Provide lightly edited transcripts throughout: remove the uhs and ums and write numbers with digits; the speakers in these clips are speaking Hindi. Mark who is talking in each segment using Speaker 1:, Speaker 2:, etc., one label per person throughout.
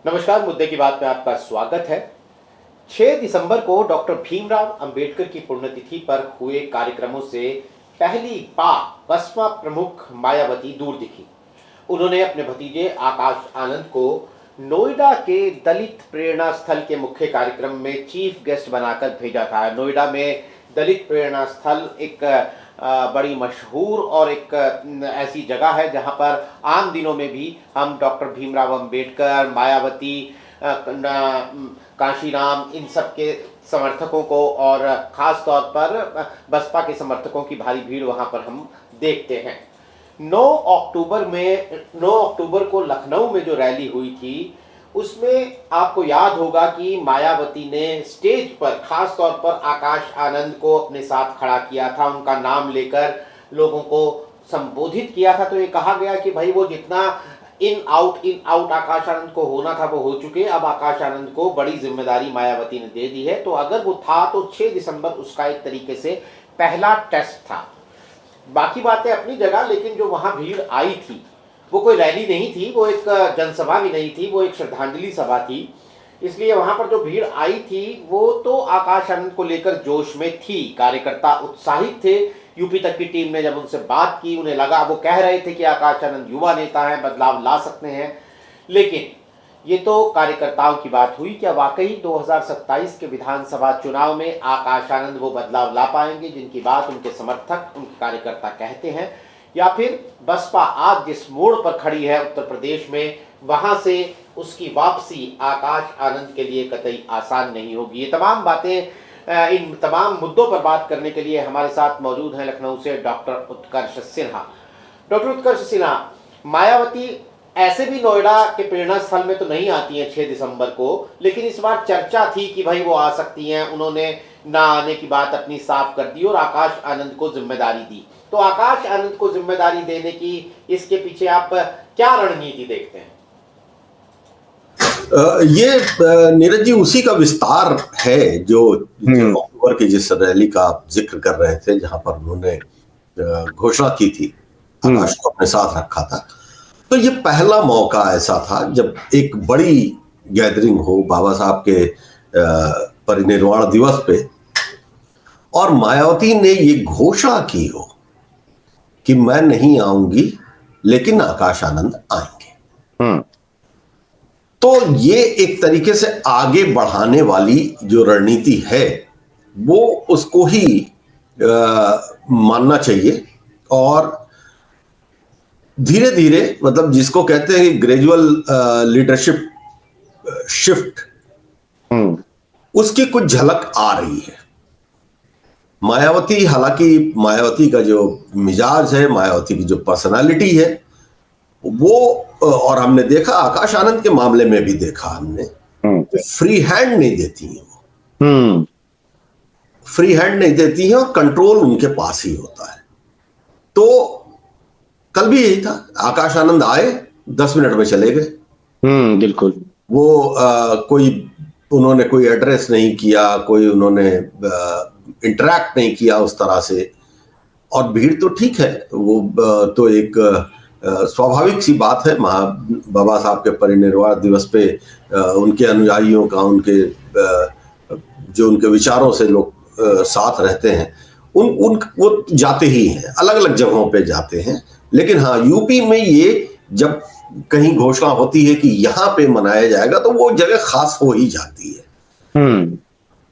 Speaker 1: नमस्कार। मुद्दे की बात में आपका स्वागत है। 6 दिसंबर को डॉक्टर भीमराव अंबेडकर की पुण्यतिथि पर हुए कार्यक्रमों से पहली बार बसपा प्रमुख मायावती दूर दिखी। उन्होंने अपने भतीजे आकाश आनंद को नोएडा के दलित प्रेरणा स्थल के मुख्य कार्यक्रम में चीफ गेस्ट बनाकर भेजा था। नोएडा में दलित प्रेरणा स्थल एक बड़ी मशहूर और एक ऐसी जगह है जहां पर आम दिनों में भी हम डॉक्टर भीमराव अंबेडकर, मायावती, काशीराम, इन सब के समर्थकों को और ख़ास तौर पर बसपा के समर्थकों की भारी भीड़ वहां पर हम देखते हैं। 9 अक्टूबर को लखनऊ में जो रैली हुई थी उसमें आपको याद होगा कि मायावती ने स्टेज पर खास तौर पर आकाश आनंद को अपने साथ खड़ा किया था, उनका नाम लेकर लोगों को संबोधित किया था। तो ये कहा गया कि भाई वो जितना इन आउट आकाश आनंद को होना था वो हो चुके, अब आकाश आनंद को बड़ी जिम्मेदारी मायावती ने दे दी है। तो अगर वो था तो 6 दिसंबर उसका एक तरीके से पहला टेस्ट था। बाकी बातें अपनी जगह, लेकिन जो वहां भीड़ आई थी वो कोई रैली नहीं थी, वो एक जनसभा भी नहीं थी, वो एक श्रद्धांजलि सभा थी। इसलिए वहां पर जो भीड़ आई थी वो तो आकाश आनंद को लेकर जोश में थी। कार्यकर्ता उत्साहित थे। यूपी तक की टीम ने जब उनसे बात की, उन्हें लगा, वो कह रहे थे कि आकाश आनंद युवा नेता हैं, बदलाव ला सकते हैं। लेकिन ये तो कार्यकर्ताओं की बात हुई। क्या वाकई 2027 के विधानसभा चुनाव में आकाश आनंद वो बदलाव ला पाएंगे जिनकी बात उनके समर्थक, उनके कार्यकर्ता कहते हैं? या फिर बसपा आज जिस मोड़ पर खड़ी है उत्तर प्रदेश में, वहां से उसकी वापसी आकाश आनंद के लिए कतई आसान नहीं होगी? ये तमाम बातें, इन तमाम मुद्दों पर बात करने के लिए हमारे साथ मौजूद हैं लखनऊ से डॉक्टर उत्कर्ष सिन्हा। डॉक्टर उत्कर्ष सिन्हा, मायावती ऐसे भी नोएडा के प्रेरणा स्थल में तो नहीं आती हैं 6 दिसंबर को, लेकिन इस बार चर्चा थी कि भाई वो आ सकती हैं। उन्होंने ना आने की बात अपनी साफ कर दी और आकाश आनंद को जिम्मेदारी दी। तो आकाश आनंद को जिम्मेदारी देने की इसके पीछे आप क्या रणनीति देखते हैं?
Speaker 2: ये नीरज जी उसी का विस्तार है जो अक्टूबर की जिस रैली का आप जिक्र कर रहे थे, जहां पर उन्होंने घोषणा की थी, आकाश को अपने साथ रखा था। तो ये पहला मौका ऐसा था जब एक बड़ी गैदरिंग हो बाबा साहब के परिनिर्वाण दिवस पे और मायावती ने ये घोषणा की हो कि मैं नहीं आऊंगी लेकिन आकाश आनंद आएंगे। तो ये एक तरीके से आगे बढ़ाने वाली जो रणनीति है वो उसको ही मानना चाहिए। और धीरे धीरे, मतलब जिसको कहते हैं ग्रेजुअल लीडरशिप शिफ्ट, उसकी कुछ झलक आ रही है। मायावती, हालांकि मायावती का जो मिजाज है, मायावती की जो पर्सनालिटी है वो, और हमने देखा आकाश आनंद के मामले में भी देखा हमने, फ्री हैंड नहीं देती हैं वो। फ्री हैंड नहीं देती हैं और कंट्रोल उनके पास ही होता है। तो कल भी यही था, आकाश आनंद आए, 10 मिनट में चले गए।
Speaker 3: बिल्कुल।
Speaker 2: वो उन्होंने कोई एड्रेस नहीं किया, कोई उन्होंने इंटरैक्ट नहीं किया उस तरह से। और भीड़ तो ठीक है, वो तो एक स्वाभाविक सी बात है। बाबा साहब के परिनिर्वाण दिवस पे उनके अनुयायियों का, जो उनके विचारों से लोग साथ रहते हैं, वो जाते ही हैं, अलग अलग जगहों पे जाते हैं। लेकिन हाँ, यूपी में ये जब कहीं घोषणा होती है कि यहाँ पे मनाया जाएगा तो वो जगह खास हो ही जाती है।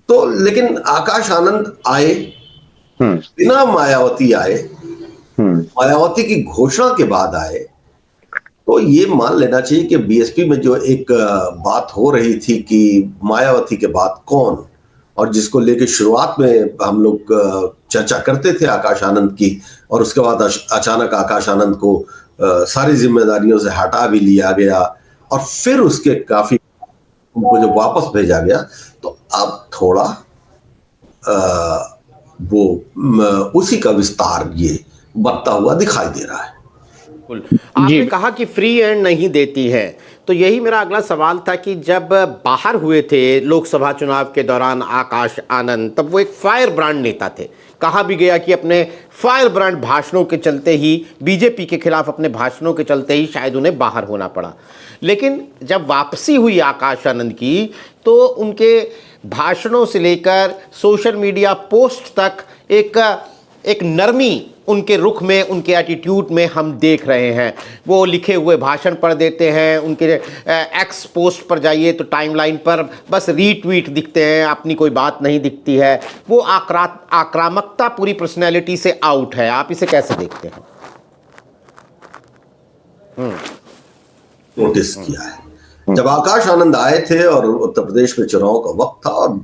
Speaker 2: तो लेकिन आकाश आनंद आए, बिना मायावती आए, मायावती की घोषणा के बाद आए। तो ये मान लेना चाहिए कि बीएसपी में जो एक बात हो रही थी कि मायावती के बाद कौन, और जिसको लेके शुरुआत में हम लोग चर्चा करते थे आकाश आनंद की, और उसके बाद अचानक आकाश आनंद को सारी जिम्मेदारियों से हटा भी लिया गया और फिर उसके काफी उनको जब वापस भेजा गया, तो अब थोड़ा वो उसी का विस्तार ये बनता हुआ दिखाई दे रहा है।
Speaker 1: आपने कहा कि फ्री हैंड नहीं देती है, तो यही मेरा अगला सवाल था कि जब बाहर हुए थे लोकसभा चुनाव के दौरान आकाश आनंद, तब वो एक फायर ब्रांड नेता थे, कहा भी गया कि अपने फायर ब्रांड भाषणों के चलते ही, बीजेपी के खिलाफ अपने भाषणों के चलते ही शायद उन्हें बाहर होना पड़ा। लेकिन जब वापसी हुई आकाश आनंद की, तो उनके भाषणों से लेकर सोशल मीडिया पोस्ट तक एक नरमी उनके रुख में, उनके एटीट्यूड में हम देख रहे हैं। वो लिखे हुए भाषण पढ़ देते हैं, उनके एक्स पोस्ट पर जाइए तो टाइमलाइन पर बस रीट्वीट दिखते हैं, अपनी कोई बात नहीं दिखती है। वो आक्रामकता पूरी पर्सनैलिटी से आउट है। आप इसे कैसे देखते हैं?
Speaker 2: नोटिस किया है, जब आकाश आनंद आए थे और उत्तर प्रदेश में चुनाव का वक्त था और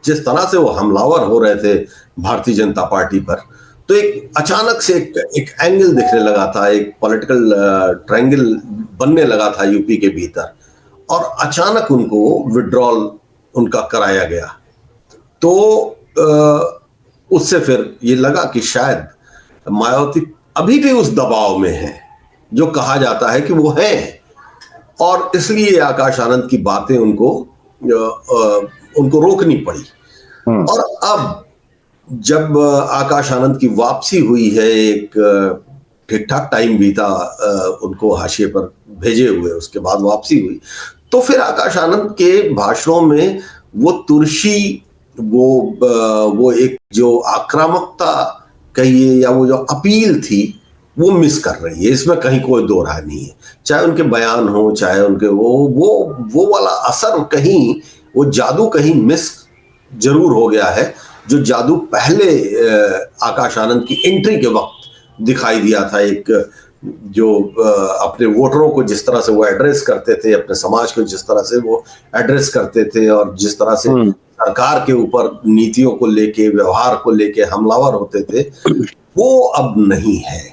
Speaker 2: जिस तरह से वो हमलावर हो रहे थे भारतीय जनता पार्टी पर, तो एक अचानक से एक एंगल दिखने लगा था, एक पॉलिटिकल ट्रायंगल बनने लगा था यूपी के भीतर, और अचानक उनको विड्रॉल उनका कराया गया। तो उससे फिर ये लगा कि शायद मायावती अभी भी उस दबाव में है जो कहा जाता है कि वो है, और इसलिए आकाश आनंद की बातें उनको रोकनी पड़ी। और अब जब आकाश आनंद की वापसी हुई है, एक ठीक ठाक टाइम बीता उनको हाशिए पर भेजे हुए, उसके बाद वापसी हुई, तो फिर आकाश आनंद के भाषणों में वो तुर्शी, वो एक जो आक्रामकता कहिए या वो जो अपील थी, वो मिस कर रही है। इसमें कहीं कोई दो राय नहीं है। चाहे उनके बयान हो, चाहे उनके वो वाला असर, कहीं वो जादू कहीं मिस जरूर हो गया है, जो जादू पहले आकाश आनंद की एंट्री के वक्त दिखाई दिया था। एक जो अपने वोटरों को जिस तरह से वो एड्रेस करते थे, अपने समाज को जिस तरह से वो एड्रेस करते थे, और जिस तरह से सरकार के ऊपर नीतियों को लेके, व्यवहार को लेके हमलावर होते थे, वो अब नहीं है।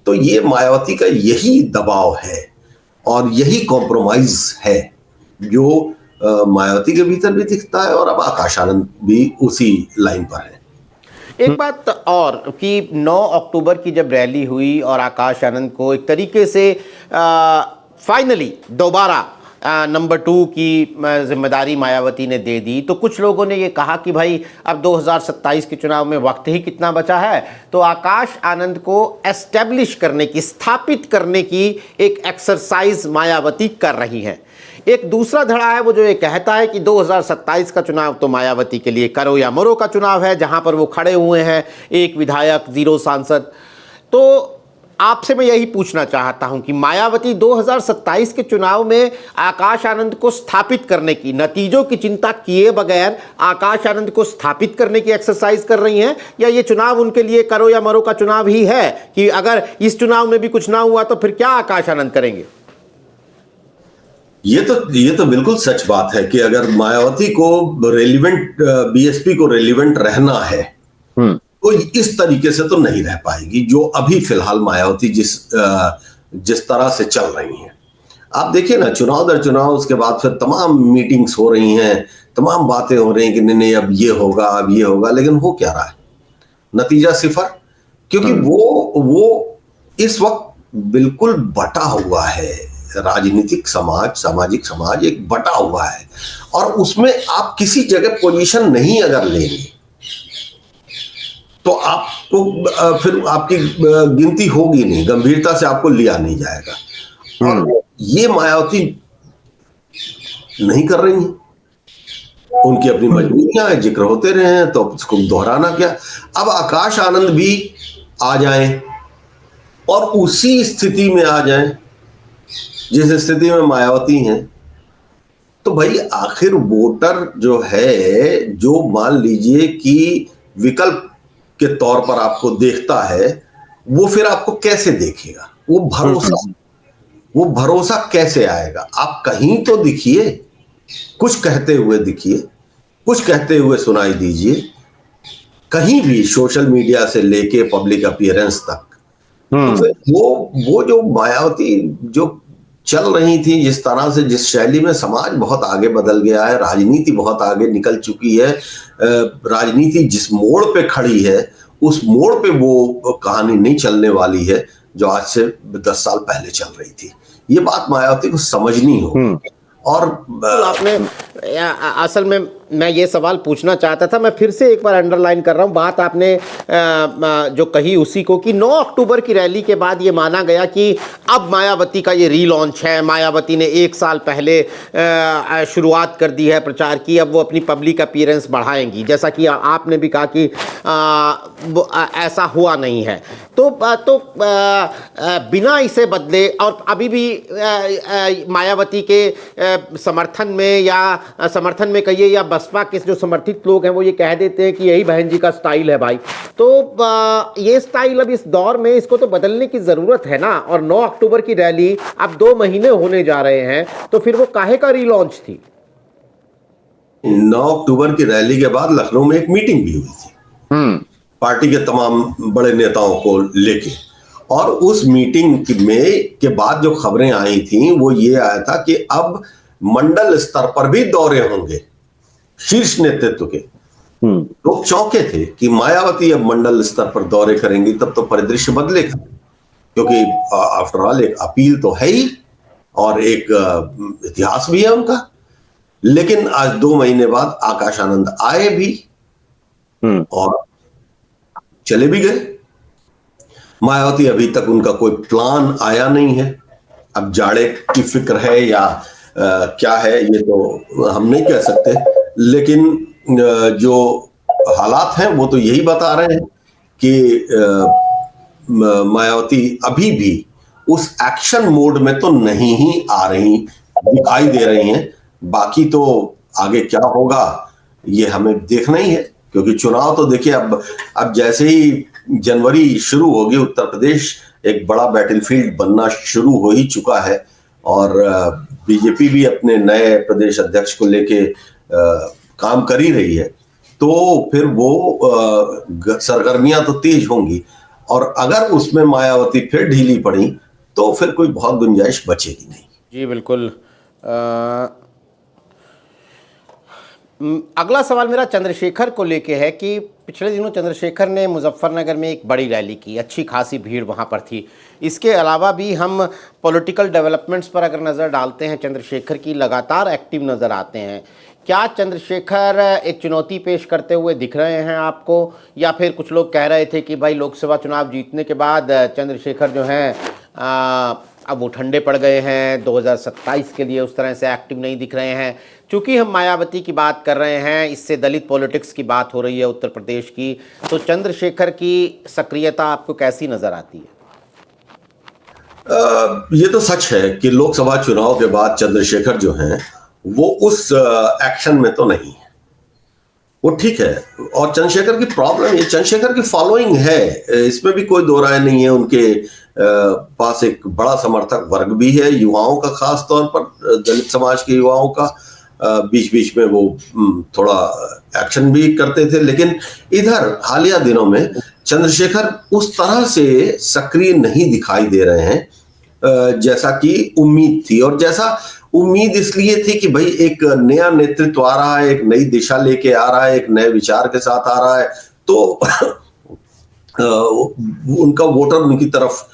Speaker 2: तो ये मायावती का यही दबाव है और यही कॉम्प्रोमाइज है जो मायावती के भीतर भी दिखता है, और अब आकाश आनंद भी उसी लाइन पर है।
Speaker 1: एक बात और कि 9 अक्टूबर की जब रैली हुई और आकाश आनंद को एक तरीके से फाइनली दोबारा नंबर 2 की जिम्मेदारी मायावती ने दे दी, तो कुछ लोगों ने ये कहा कि भाई अब 2027 के चुनाव में वक्त ही कितना बचा है, तो आकाश आनंद को एस्टेब्लिश करने की, स्थापित करने की एक एक्सरसाइज मायावती कर रही हैं। एक दूसरा धड़ा है वो जो ये कहता है कि 2027 का चुनाव तो मायावती के लिए करो या मरो का चुनाव है, जहां पर वो खड़े हुए हैं, एक विधायक, 0 सांसद। तो आपसे मैं यही पूछना चाहता हूं कि मायावती 2027 के चुनाव में आकाश आनंद को स्थापित करने की, नतीजों की चिंता किए बगैर आकाश आनंद को स्थापित करने की एक्सरसाइज कर रही हैं, या ये चुनाव उनके लिए करो या मरो का चुनाव ही है कि अगर इस चुनाव में भी कुछ ना हुआ तो फिर क्या आकाश आनंद करेंगे?
Speaker 2: ये तो बिल्कुल सच बात है कि अगर मायावती को रेलिवेंट, बीएसपी को रेलिवेंट रहना है, तो इस तरीके से तो नहीं रह पाएगी जो अभी फिलहाल मायावती जिस तरह से चल रही हैं। आप देखिए ना, चुनाव दर चुनाव, उसके बाद फिर तमाम मीटिंग्स हो रही हैं, तमाम बातें हो रही हैं कि नहीं अब ये होगा, अब ये होगा, लेकिन हो क्या रहा है? नतीजा सिफर। क्योंकि वो इस वक्त बिल्कुल बटा हुआ है। राजनीतिक समाज, सामाजिक समाज एक बटा हुआ है, और उसमें आप किसी जगह पोजीशन नहीं अगर लेंगे तो आपको फिर आपकी गिनती होगी नहीं, गंभीरता से आपको लिया नहीं जाएगा। और ये मायावती नहीं कर रही है। उनकी अपनी मजबूरियां हैं, जिक्र होते रहे हैं, तो उसको दोहराना क्या। अब आकाश आनंद भी आ जाएं और उसी स्थिति में आ जाएं जिस स्थिति में मायावती हैं, तो भाई आखिर वोटर जो है, जो मान लीजिए कि विकल्प के तौर पर आपको देखता है, वो फिर आपको कैसे देखेगा? वो भरोसा कैसे आएगा? आप कहीं तो दिखिए, कुछ कहते हुए दिखिए, कुछ कहते हुए सुनाई दीजिए, कहीं भी, सोशल मीडिया से लेके पब्लिक अपीयरेंस तक। तो वो जो मायावती जो चल रही थी, जिस तरह से, जिस शैली में, समाज बहुत आगे बदल गया है, राजनीति बहुत आगे निकल चुकी है, राजनीति जिस मोड़ पे खड़ी है, उस मोड़ पे वो कहानी नहीं चलने वाली है जो आज से 10 साल पहले चल रही थी। ये बात मायावती को समझनी होगी। और
Speaker 1: आपने असल में मैं ये सवाल पूछना चाहता था, मैं फिर से एक बार अंडरलाइन कर रहा हूँ बात आपने जो कही उसी को, कि 9 अक्टूबर की रैली के बाद ये माना गया कि अब मायावती का ये रीलॉन्च है, मायावती ने 1 साल पहले शुरुआत कर दी है प्रचार की, अब वो अपनी पब्लिक अपीयरेंस बढ़ाएंगी, जैसा कि आपने भी कहा कि ऐसा हुआ नहीं है। तो बिना इसे बदले, और अभी भी मायावती के समर्थन में, या समर्थन में कहिए, या बसपा के जो समर्थित लोग हैं वो ये कह देते हैं कि यही बहन जी का स्टाइल है भाई। तो ये स्टाइल अब इस दौर में इसको तो बदलने की ज़रूरत है ना। और 9 अक्टूबर की रैली अब 2 महीने होने जा रहे हैं, तो फिर वो काहे का रीलॉन्च थी?
Speaker 2: 9 अक्टूबर की रैली के बाद लखनऊ में एक मीटिंग भी हुई थी पार्टी के तमाम बड़े नेताओं को लेके, और उस मीटिंग में के बाद जो खबरें आई थी वो ये आया था कि अब मंडल स्तर पर भी दौरे होंगे शीर्ष नेतृत्व के। लोग चौंके थे कि मायावती अब मंडल स्तर पर दौरे करेंगी, तब तो परिदृश्य बदलेगा, क्योंकि आफ्टर ऑल एक अपील तो है ही और एक इतिहास भी है उनका। लेकिन आज 2 महीने बाद आकाश आनंद आए भी और चले भी गए। मायावती अभी तक उनका कोई प्लान आया नहीं है। अब जाड़े की फिक्र है या क्या है ये तो हम नहीं कह सकते, लेकिन जो हालात हैं वो तो यही बता रहे हैं कि मायावती अभी भी उस एक्शन मोड में तो नहीं ही आ रही दिखाई दे रही हैं। बाकी तो आगे क्या होगा ये हमें देखना ही है, क्योंकि चुनाव तो देखिए अब जैसे ही जनवरी शुरू होगी, उत्तर प्रदेश एक बड़ा बैटलफील्ड बनना शुरू हो ही चुका है, और बीजेपी भी अपने नए प्रदेश अध्यक्ष को लेके काम कर ही रही है। तो फिर वो सरगर्मियां तो तेज होंगी, और अगर उसमें मायावती फिर ढीली पड़ी तो फिर कोई बहुत गुंजाइश बचेगी नहीं।
Speaker 1: जी बिल्कुल। अगला सवाल मेरा चंद्रशेखर को लेके है कि पिछले दिनों चंद्रशेखर ने मुजफ्फरनगर में एक बड़ी रैली की, अच्छी खासी भीड़ वहाँ पर थी। इसके अलावा भी हम पॉलिटिकल डेवलपमेंट्स पर अगर नज़र डालते हैं, चंद्रशेखर की लगातार एक्टिव नज़र आते हैं। क्या चंद्रशेखर एक चुनौती पेश करते हुए दिख रहे हैं आपको, या फिर कुछ लोग कह रहे थे कि भाई लोकसभा चुनाव जीतने के बाद चंद्रशेखर जो हैं अब वो ठंडे पड़ गए हैं, 2027 के लिए उस तरह से एक्टिव नहीं दिख रहे हैं? चूँकि हम मायावती की बात कर रहे हैं, इससे दलित पॉलिटिक्स की बात हो रही है उत्तर प्रदेश की, तो चंद्रशेखर की सक्रियता आपको कैसी नज़र आती है?
Speaker 2: ये तो सच है कि लोकसभा चुनाव के बाद चंद्रशेखर जो हैं वो उस एक्शन में तो नहीं है, वो ठीक है। और चंद्रशेखर की प्रॉब्लम ये, चंद्रशेखर की फॉलोइंग है, इसमें भी कोई दो राय नहीं है। उनके पास एक बड़ा समर्थक वर्ग भी है, युवाओं का, खास तौर पर दलित समाज के युवाओं का। बीच बीच में वो थोड़ा एक्शन भी करते थे, लेकिन इधर हालिया दिनों में चंद्रशेखर उस तरह से सक्रिय नहीं दिखाई दे रहे हैं जैसा कि उम्मीद थी। और जैसा उम्मीद इसलिए थी कि भाई एक नया नेतृत्व आ रहा है, एक नई दिशा लेके आ रहा है, एक नए विचार के साथ आ रहा है, तो उनका वोटर उनकी तरफ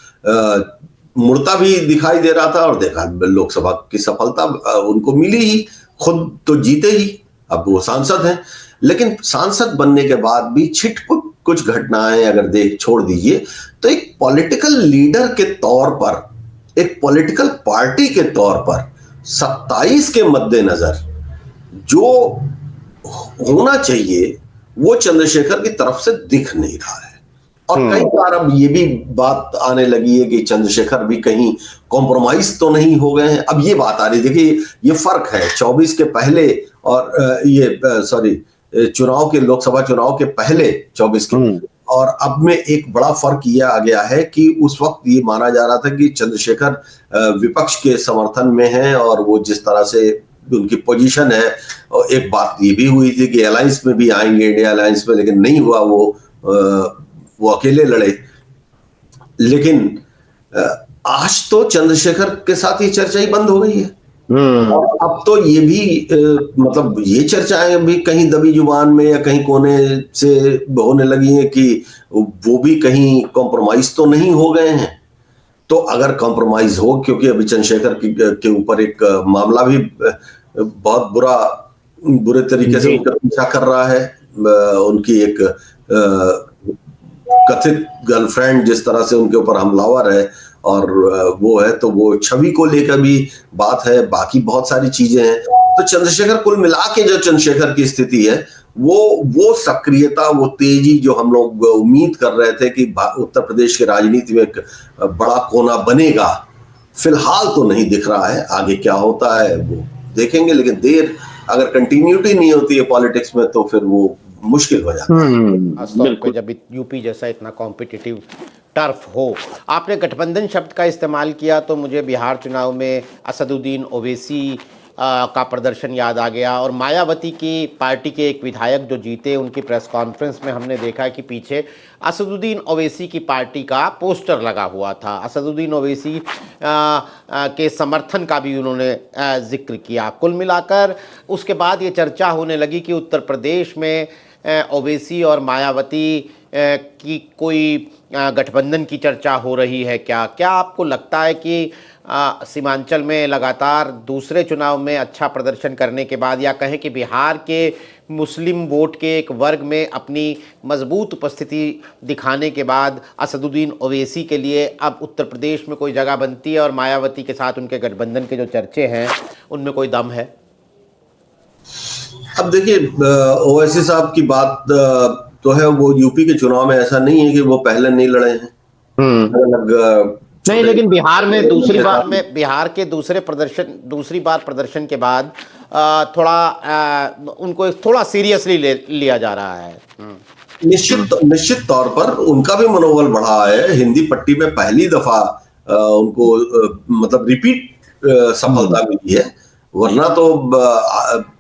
Speaker 2: मुड़ता भी दिखाई दे रहा था। और देखा लोकसभा की सफलता उनको मिली ही, खुद तो जीते ही, अब वो सांसद हैं। लेकिन सांसद बनने के बाद भी छिटपुट कुछ घटनाएं अगर छोड़ दीजिए, तो एक पॉलिटिकल लीडर के तौर पर, एक पॉलिटिकल पार्टी के तौर पर 27 के मद्देनजर जो होना चाहिए वो चंद्रशेखर की तरफ से दिख नहीं रहा है। और कई बार अब ये भी बात आने लगी है कि चंद्रशेखर भी कहीं कॉम्प्रोमाइज तो नहीं हो गए हैं। अब ये बात आ रही है, देखिए ये फर्क है 24 के पहले और चुनाव के, लोकसभा चुनाव के पहले 24 के, और अब में एक बड़ा फर्क ये आ गया है कि उस वक्त ये माना जा रहा था कि चंद्रशेखर विपक्ष के समर्थन में हैं, और वो जिस तरह से उनकी पोजीशन है, और एक बात ये भी हुई थी कि अलायंस में भी आएंगे, इंडिया अलायंस में, लेकिन नहीं हुआ, वो अकेले लड़े। लेकिन आज तो चंद्रशेखर के साथ ये चर्चा ही बंद हो गई है। और अब तो ये भी मतलब ये चर्चाएं भी कहीं दबी जुबान में या कहीं कोने से होने लगी हैं कि वो भी कहीं कॉम्प्रोमाइज तो नहीं हो गए हैं। तो अगर कॉम्प्रोमाइज हो, क्योंकि अभी चंद्रशेखर के ऊपर एक मामला भी बहुत बुरा बुरे तरीके से
Speaker 3: जी।
Speaker 2: उनका पीछा कर रहा है। उनकी एक कथित गर्लफ्रेंड जिस तरह से उनके ऊपर हमलावर है और वो है, तो वो छवि को लेकर भी बात है, बाकी बहुत सारी चीजें हैं। तो चंद्रशेखर, कुल मिला के जो चंद्रशेखर की स्थिति है, वो सक्रियता, वो तेजी जो हम लोग उम्मीद कर रहे थे कि उत्तर प्रदेश की राजनीति में एक बड़ा कोना बनेगा, फिलहाल तो नहीं दिख रहा है। आगे क्या होता है वो देखेंगे, लेकिन अगर कंटिन्यूटी नहीं होती है पॉलिटिक्स में तो फिर वो मुश्किल हो जाता है।
Speaker 1: खासतौर पे जब यूपी जैसा इतना कॉम्पिटिटिव टर्फ हो। आपने गठबंधन शब्द का इस्तेमाल किया तो मुझे बिहार चुनाव में असदुद्दीन ओवैसी का प्रदर्शन याद आ गया, और मायावती की पार्टी के एक विधायक जो जीते, उनकी प्रेस कॉन्फ्रेंस में हमने देखा कि पीछे असदुद्दीन ओवैसी की पार्टी का पोस्टर लगा हुआ था। असदुद्दीन ओवैसी के समर्थन का भी उन्होंने जिक्र किया। कुल मिलाकर उसके बाद ये चर्चा होने लगी कि उत्तर प्रदेश में ओवैसी और मायावती की कोई गठबंधन की चर्चा हो रही है क्या? क्या आपको लगता है कि सीमांचल में लगातार दूसरे चुनाव में अच्छा प्रदर्शन करने के बाद, या कहें कि बिहार के मुस्लिम वोट के एक वर्ग में अपनी मजबूत उपस्थिति दिखाने के बाद असदुद्दीन ओवैसी के लिए अब उत्तर प्रदेश में कोई जगह बनती है और मायावती के साथ उनके गठबंधन के जो चर्चे हैं उनमें कोई दम है?
Speaker 2: अब देखिए, ओवैसी साहब की बात तो है, वो यूपी के चुनाव में ऐसा नहीं है कि वो पहले नहीं लड़े हैं। अलग
Speaker 3: नहीं, लेकिन बिहार में
Speaker 1: बिहार के दूसरी बार प्रदर्शन के बाद उनको थोड़ा सीरियसली लिया जा रहा है।
Speaker 2: निश्चित तौर पर उनका भी मनोबल बढ़ा है। हिंदी पट्टी में पहली दफा उनको मतलब रिपीट सफलता मिली है, वरना तो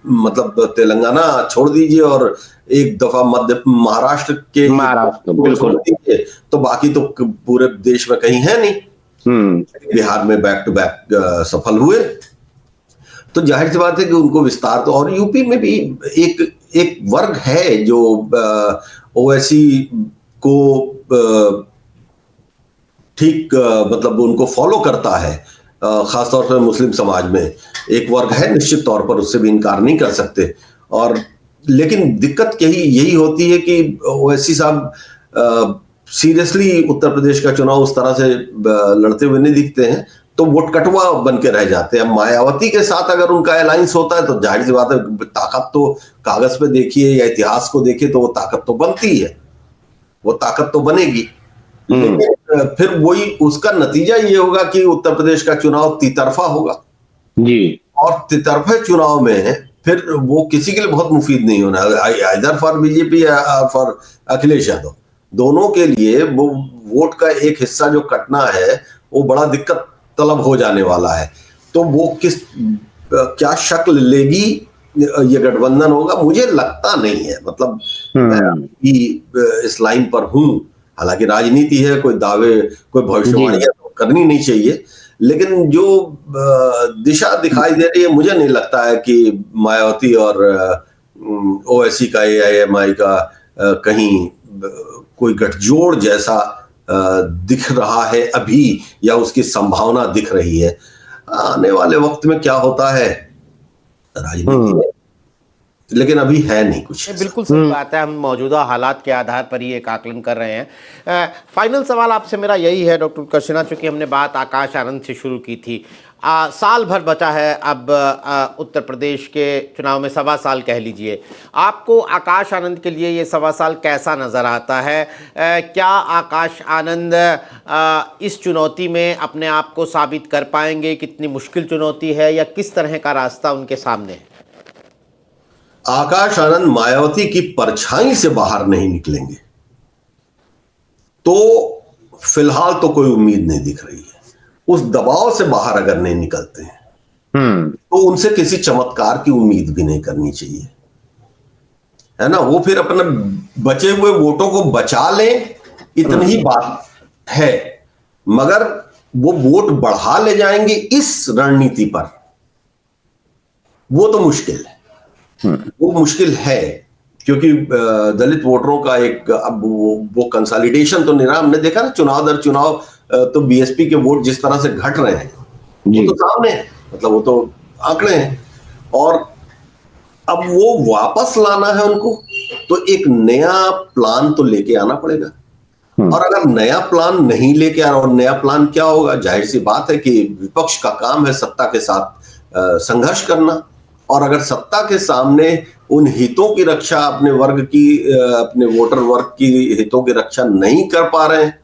Speaker 2: मतलब तेलंगाना छोड़ दीजिए और एक दफा महाराष्ट्र
Speaker 3: बिल्कुल,
Speaker 2: तो बाकी तो पूरे देश में कहीं है नहीं। बिहार में बैक टू बैक सफल हुए, तो जाहिर सी बात है कि उनको विस्तार तो, और यूपी में भी एक वर्ग है जो ओवैसी को ठीक मतलब उनको फॉलो करता है, खासतौर पर मुस्लिम समाज में एक वर्ग है, निश्चित तौर पर उससे भी इनकार नहीं कर सकते। और लेकिन दिक्कत यही होती है कि ओवैसी साहब सीरियसली उत्तर प्रदेश का चुनाव उस तरह से लड़ते हुए नहीं दिखते हैं, तो वोट कटवा बन के रह जाते हैं। मायावती के साथ अगर उनका अलायंस होता है तो जाहिर सी बात है, ताकत तो कागज पे देखिए या इतिहास को देखिए तो वो ताकत तो बनती है, वो ताकत तो बनेगी। लेकिन फिर वही उसका नतीजा ये होगा कि उत्तर प्रदेश का चुनाव तितरफा होगा
Speaker 3: जी, और
Speaker 2: तितरफे चुनाव में फिर वो किसी के लिए बहुत मुफीद नहीं होना, आइदर फॉर बीजेपी या फॉर अखिलेश यादव, दोनों के लिए वो वोट का एक हिस्सा जो कटना है वो बड़ा दिक्कत तलब हो जाने वाला है। तो वो क्या शक्ल लेगी, ये गठबंधन होगा, मुझे लगता नहीं है। मतलब मैं इस लाइन पर हूं, हालांकि राजनीति है, कोई दावे, कोई भविष्यवाणी तो करनी नहीं चाहिए, लेकिन जो दिशा दिखाई दे रही है, मुझे नहीं लगता है कि मायावती और ओवैसी का, एआईएमआई का कहीं कोई गठजोड़ जैसा दिख रहा है अभी, या उसकी संभावना दिख रही है। आने वाले वक्त में क्या होता है राजनीति में, लेकिन अभी है नहीं कुछ।
Speaker 1: बिल्कुल सही बात है, हम मौजूदा हालात के आधार पर ही एक आकलन कर रहे हैं। फाइनल सवाल आपसे मेरा यही है डॉक्टर उत्कर्षणा, चूंकि हमने बात आकाश आनंद से शुरू की थी, साल भर बचा है अब उत्तर प्रदेश के चुनाव में, 1.25 साल कह लीजिए। आपको आकाश आनंद के लिए ये 1.25 साल कैसा नज़र आता है? क्या आकाश आनंद इस चुनौती में अपने आप को साबित कर पाएंगे? कितनी मुश्किल चुनौती है, या किस तरह का रास्ता उनके सामने है?
Speaker 2: आकाश आनंद मायावती की परछाई से बाहर नहीं निकलेंगे तो फिलहाल तो कोई उम्मीद नहीं दिख रही है। उस दबाव से बाहर अगर नहीं निकलते हैं तो उनसे किसी चमत्कार की उम्मीद भी नहीं करनी चाहिए, है ना। वो फिर अपने बचे हुए वोटों को बचा लें, इतनी ही बात है, मगर वो वोट बढ़ा ले जाएंगे इस रणनीति पर, वो तो मुश्किल है। वो मुश्किल है क्योंकि दलित वोटरों का एक अब वो कंसोलिडेशन तो नहीं रहा। हमने देखा ना चुनाव दर चुनाव, तो बीएसपी के वोट जिस तरह से घट रहे हैं वो तो सामने है, मतलब वो तो आंकड़े हैं। और अब वो वापस लाना है उनको, तो एक नया प्लान तो लेके आना पड़ेगा। और अगर नया प्लान नहीं लेके आ रहा, और नया प्लान क्या होगा, जाहिर सी बात है कि विपक्ष का काम है सत्ता के साथ संघर्ष करना। और अगर सत्ता के सामने उन हितों की रक्षा, अपने वर्ग की, अपने वोटर वर्ग की हितों की रक्षा नहीं कर पा रहे हैं,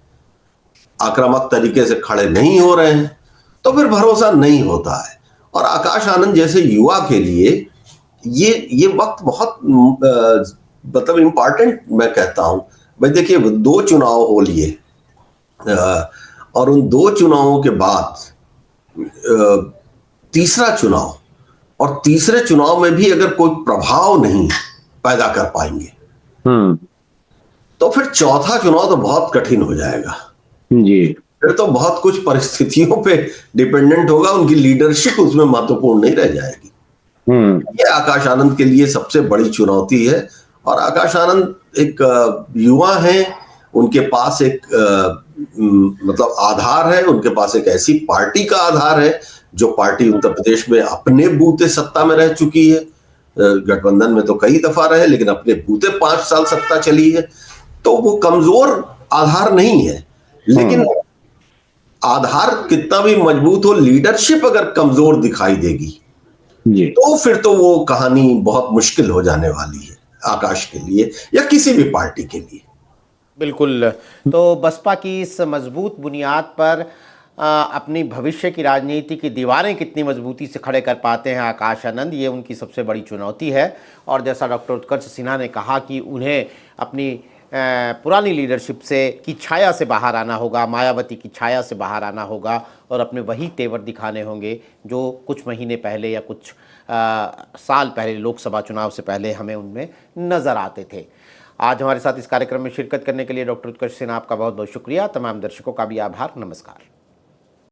Speaker 2: आक्रामक तरीके से खड़े नहीं हो रहे हैं, तो फिर भरोसा नहीं होता है। और आकाश आनंद जैसे युवा के लिए ये वक्त बहुत मतलब इम्पॉर्टेंट मैं कहता हूं। भाई देखिए, 2 चुनाव हो लिए, और उन 2 चुनावों के बाद तीसरा चुनाव, और तीसरे चुनाव में भी अगर कोई प्रभाव नहीं पैदा कर पाएंगे, तो फिर चौथा चुनाव तो बहुत कठिन हो जाएगा
Speaker 3: जी।
Speaker 2: फिर तो बहुत कुछ परिस्थितियों पे डिपेंडेंट होगा, उनकी लीडरशिप उसमें महत्वपूर्ण नहीं रह जाएगी। ये आकाश आनंद के लिए सबसे बड़ी चुनौती है। और आकाश आनंद एक युवा हैं, उनके पास एक मतलब आधार है, उनके पास एक ऐसी पार्टी का आधार है जो पार्टी उत्तर प्रदेश में अपने बूते सत्ता में रह चुकी है। गठबंधन में तो कई दफा रहे, लेकिन अपने बूते 5 साल सत्ता चली है, तो वो कमजोर आधार नहीं है। लेकिन आधार कितना भी मजबूत हो, लीडरशिप अगर कमजोर दिखाई देगी तो फिर तो वो कहानी बहुत मुश्किल हो जाने वाली है आकाश के लिए या किसी भी पार्टी के लिए।
Speaker 1: बिल्कुल। तो बसपा की इस मजबूत बुनियाद पर अपनी भविष्य की राजनीति की दीवारें कितनी मजबूती से खड़े कर पाते हैं आकाश आनंद, ये उनकी सबसे बड़ी चुनौती है। और जैसा डॉक्टर उत्कर्ष सिन्हा ने कहा कि उन्हें अपनी पुरानी लीडरशिप से की छाया से बाहर आना होगा, मायावती की छाया से बाहर आना होगा, और अपने वही तेवर दिखाने होंगे जो कुछ महीने पहले या कुछ साल पहले लोकसभा चुनाव से पहले हमें उनमें नज़र आते थे। आज हमारे साथ इस कार्यक्रम में शिरकत करने के लिए डॉक्टर उत्कर्ष सिन्हा, आपका बहुत बहुत शुक्रिया। तमाम दर्शकों का भी आभार। नमस्कार।